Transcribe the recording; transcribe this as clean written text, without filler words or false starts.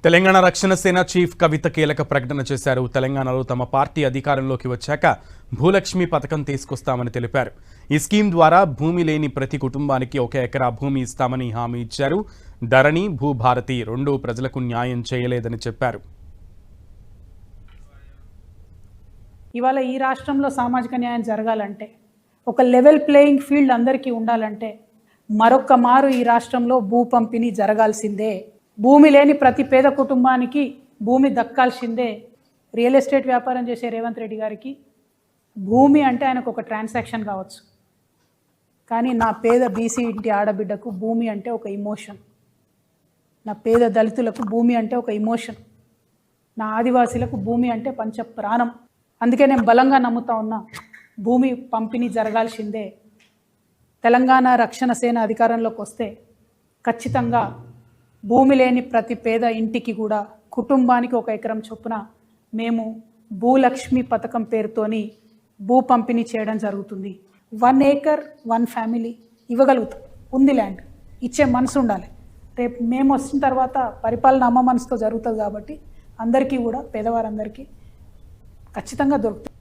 తెలంగాణ రక్షణ సేన చీఫ్ కవిత కీలక ప్రకటన చేశారు. తెలంగాణలో తమ పార్టీ అధికారంలోకి వచ్చాక భూలక్ష్మి పథకం తీసుకొస్తామని తెలిపారు. ఈ స్కీమ్ ద్వారా భూమి లేని ప్రతి కుటుంబానికి 1 ఎకరా భూమి ఇస్తామని హామీ ఇచ్చారు. ధరణి, భూభారతి రెండూ ప్రజలకు న్యాయం చేయలేదని చెప్పారు. ఇవాళ ఈ రాష్ట్రంలో సామాజిక న్యాయం జరగాలంటే, ఒక లెవెల్ ప్లేయింగ్ ఫీల్డ్ అందరికీ ఉండాలంటే మరొక్క మారు ఈ రాష్ట్రంలో భూ పంపిణీ జరగాల్సిందే. భూమి లేని ప్రతి పేద కుటుంబానికి భూమి దక్కాల్సిందే. రియల్ ఎస్టేట్ వ్యాపారం చేసే రేవంత్ రెడ్డి గారికి భూమి అంటే ఆయనకు ఒక ట్రాన్సాక్షన్ కావచ్చు, కానీ నా పేద బీసీ ఇంటి ఆడబిడ్డకు భూమి అంటే ఒక ఇమోషన్. నా పేద దళితులకు భూమి అంటే ఒక ఇమోషన్. నా ఆదివాసీలకు భూమి అంటే పంచ ప్రాణం. అందుకే నేను బలంగా నమ్ముతా ఉన్నా, భూమి పంపిణీ జరగాల్సిందే. తెలంగాణ రక్షణ సేన అధికారంలోకి వస్తే ఖచ్చితంగా భూమి లేని ప్రతి పేద ఇంటికి కూడా కుటుంబానికి 1 ఎకరం చొప్పున మేము భూలక్ష్మి పథకం పేరుతోని భూ పంపిణీ చేయడం జరుగుతుంది. 1 ఏకర్ 1 ఫ్యామిలీ ఇవ్వగలుగుతాం. ఉంది ల్యాండ్, ఇచ్చే మనసు ఉండాలి. రేపు మేము వచ్చిన తర్వాత పరిపాలన అమ్మ మనసుతో జరుగుతుంది కాబట్టి అందరికీ కూడా, పేదవారందరికీ ఖచ్చితంగా దొరుకుతుంది.